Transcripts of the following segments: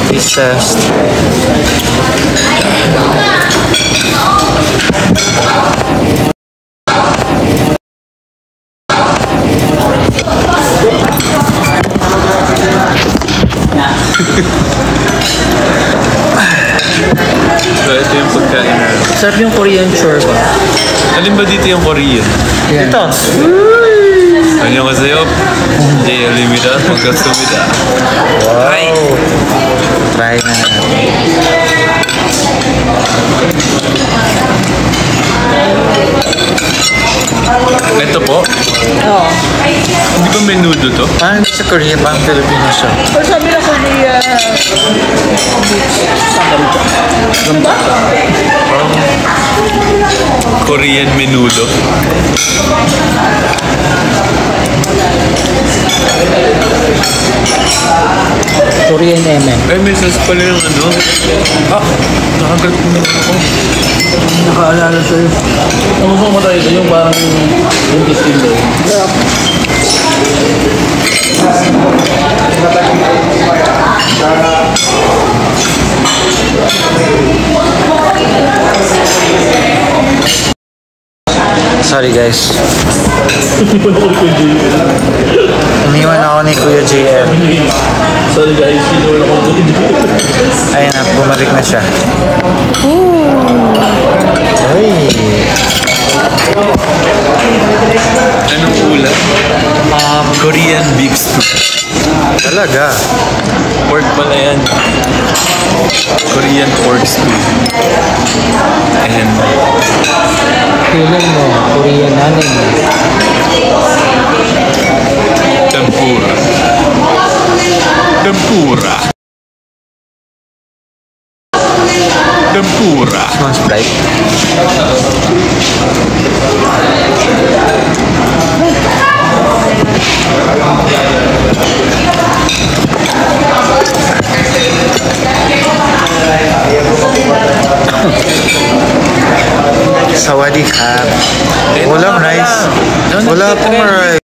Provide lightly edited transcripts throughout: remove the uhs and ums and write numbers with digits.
Taste test. So, ito yung pagkain na. Sarap yung Korean chore ba? Alin ba dito yung Korean? Yan. Ito. 안녕하세요. JL입니다. 반갑습니다. Wow. Try na natin. Ito po. Oo. Hindi ba menudo to? Parang sa Korea, parang Filipino siya. Pero sabi na Korea, diba? Korean menudo. Korean MM. Ay, may sauce pala yung ano. Ah, nakagat ko na ako. Nakaalala sa'yo. Ang gusto mo tayo ito, yung parang yung distiller. Sorry guys. Iniwan ako ni Kuya JM. Sorry guys, pinuwan ako ng Ayun na, bumalik na siya. Ay. Anong ulam? Korean beef stew. Talaga. Pork pala yan. Korean pork stew. And Kailan mo? Korean nanin. tempura. Tempura. Tempura. Small Sprite. Sawadee krap. Walang rice. Wala pong rice.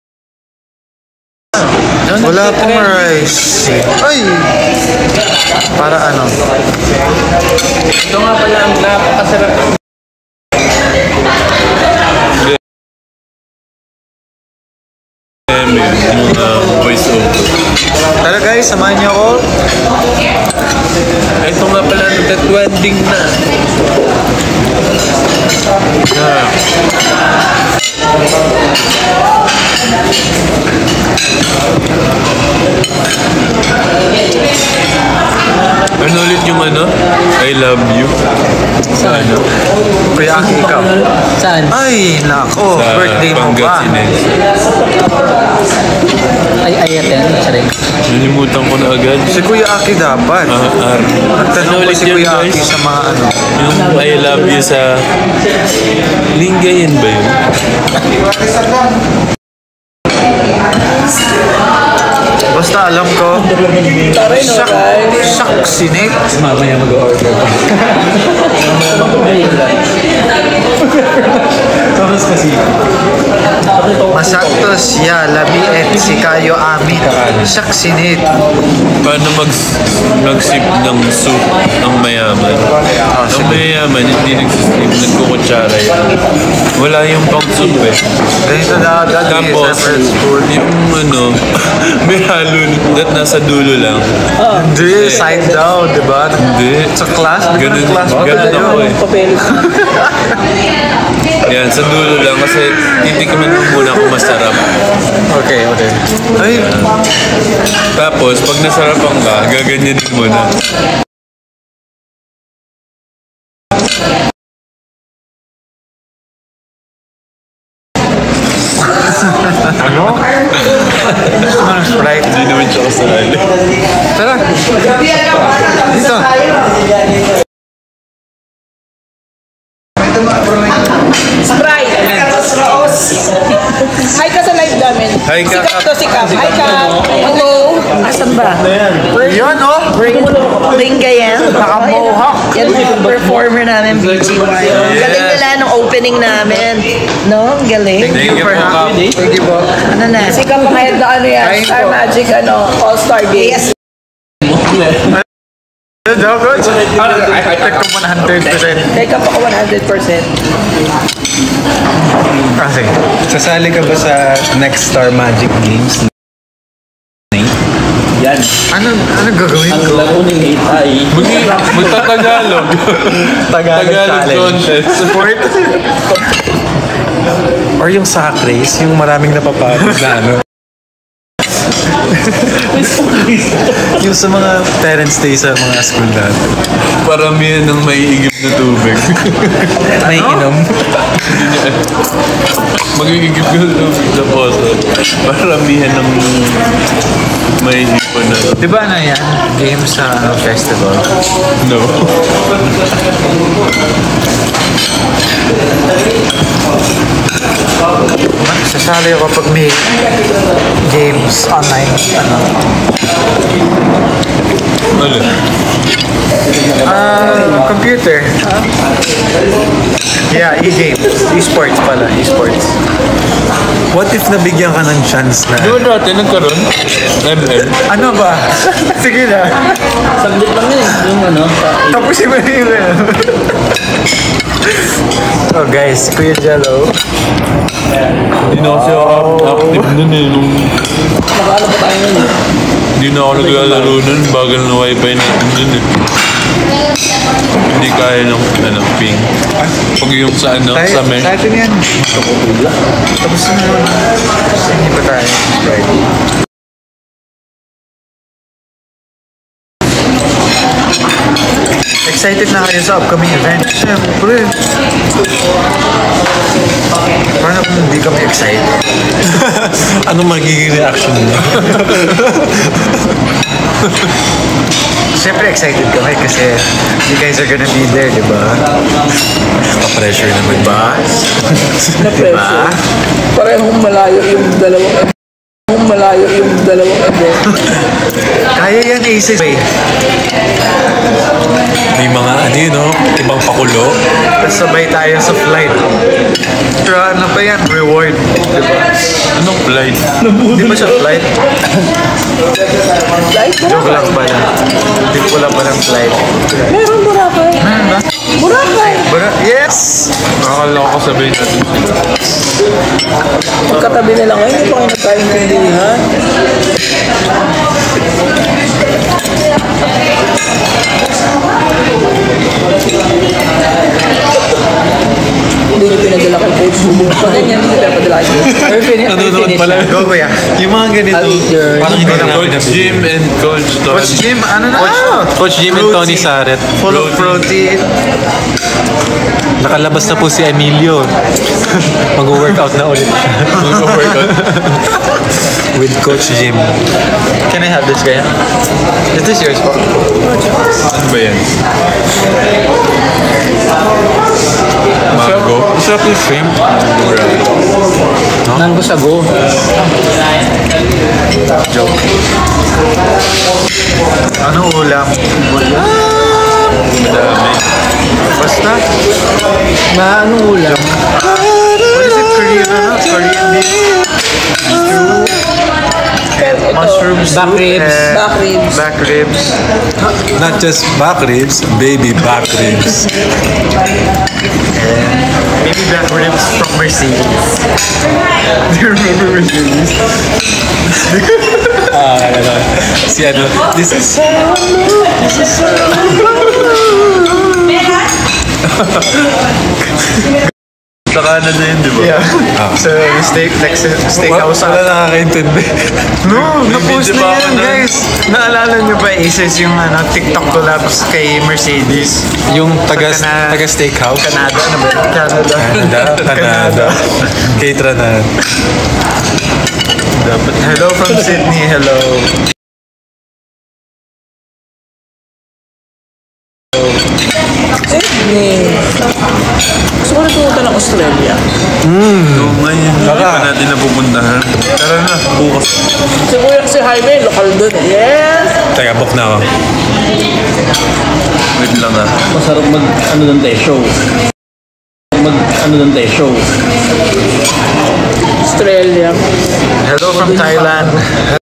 Wala pong rice. Ay! Para ano? Ito nga pala ang napakasarap. Yung voice over. Tara guys, samahan niyo ako. Ito nga pala, nagtatwending na. Ano ulit yung ano? I love you. Sa ano? Kuya Aki, ikaw. Saan? Ay, nako. Sa Birthday mo pa. Pangasinan. Ay, atin. Sorry. Nalimutan ko na agad. Si Kuya Aki dapat. Nagtanong ko si Kuya Aki sa mga ano. Yung I love you sa Lingayen ba yun? Basta alam ko, Saksinet. Mamaya mag-order pa. Tapos kasi, Masakto siya, labi et si kayo amin. Saksinet. Paano mag-sip ng soup ng mayaman? Ang mayaman, hindi nagsisip, nagkukutsara yan. Wala yung pang soup eh. Ganito na agad yung Tapos, separate spoon. yung ano, may halo that nasa dulo lang. Hindi, side down, di ba? Hindi. Sa class? Ganun, class ganun ako eh. Papeles na. Yan, sa dulo lang kasi titikimin mo muna kung masarap. Okay, okay. Ay, Tapos, pag nasarapan ka, gaganyanin mo na. ano? Gusto mo ng Sprite? Hindi naman siya kasali. Tara. Dito. Sprite! Hi ka sa live namin. Hi, kakap. Ito si Cap. Hi, Cap. Hello. Asan ba? Yun, oh! Ringa yan. Naka-mohawk. Yan yung performer namin, BGY. Galing nila nung opening namin. No? Galing. Thank you po, Kap. Thank you po. Ano na? Kasi kapahid na ano yan, Ayun Star po. Magic, All-Star Games. Yes. Ano, coach? I check ko 100%. Take up ako 100%. Kasi, Sasali ka ba sa next Star Magic Games? ano gagawin ko? Magtatagalog. Tagalog challenge. contest. Support? Or yung sack race, yung maraming napapagod na ano? Yung sa mga parents day sa mga school natin. Paramihan ng maiigib na tubig. May inom. Mag-iigib ka ng tubig sa poso. Paramihan ng maiipon na. Di ba na yan? Game sa festival? No. Sasali ako pag may games online. Ano? Ano? Computer. Yeah, e-games. E-sports pala. E-sports. What if nabigyan ka ng chance na Di ba dati nagkaroon? ML? Ano ba? Sige na. Saglit lang yun eh. Yung ano, sa Tapusin mo na yun. Oh guys, Kuya Jello. Hindi na kasi ako active nun eh. Nung Nakaano pa tayo nun eh. hindi na ako naglalaro nun. Bagal na wifi natin dun eh. Hindi kaya ng ping. Pag yung sa ano, sa men. Sa atin yan. Tapos na yun. Hindi pa tayo. Excited na kayo sa upcoming event? Siyempre. Paano kung hindi kami excited? ano magiging reaction mo? Siyempre excited kami kasi you guys are gonna be there, di ba? Pa-pressure naman ba? Na-pressure. Parehong malayo yung dalawang event. Kaya yan, Aces. May mga ano yun, no? Ibang pakulo. Tapos sabay tayo sa flight. Pero ano pa yan? Reward. Di ba? Anong flight? Di ba siya flight? Like, Joke lang pala. Hindi ko lang palang flight. meron Boracay. Meron ba? Boracay. Yes! Akala ko sabihin natin sila. Magkatabi nila ngayon, hindi pa kayo nagkaintindihan. Hindi nyo pinadala kay Coach Bubu. Ganyan, hindi nyo pinadala kay Coach. Nanonood pala. Go, kuya. Yung mga ganito, parang hindi na Coach Jim and Coach Tony. Coach Jim, ano na? Coach Jim and Tony Saret. Full of protein. Nakalabas na po si Emilio. Mag-workout na ulit siya. Mag-workout. With Coach Jim. Can I have this, kuya? Is this yours po? Ano ba yan? Mango? Masarap yung shrimp. Nanggo sago. Joke. Ano ulam? Madami. Basta. Anong ulam? What is it? Korean, ano? Korean beef. Stew. Mushroom soup. Back ribs. and Back ribs. Back ribs. Not just back ribs, baby back ribs. Maybe back ribs from Mercedes. Do you remember Mercedes? Si ano, this is Sa kanan na yun, di ba? Yeah. So, steakhouse. wala nakakaintindi. No, na-post video na pa yan, ako nun. guys. Naalala nyo ba, Aces, yung TikTok collabs kay Mercedes? Yung taga Sa steakhouse. Canada, ano ba? Canada. Keitra na. Dapat. Hello from Sydney, hello. Sydney. Gusto ko na pumunta ng Australia. Yung ngayon, hindi pa natin napupuntahan. Tara na, bukas. Si Kuya si Jaime, lokal dun eh. Yes! Teka, book na ako. Wait lang ah. Masarap mag, ano ng show. Show. Australia. Hello from Thailand.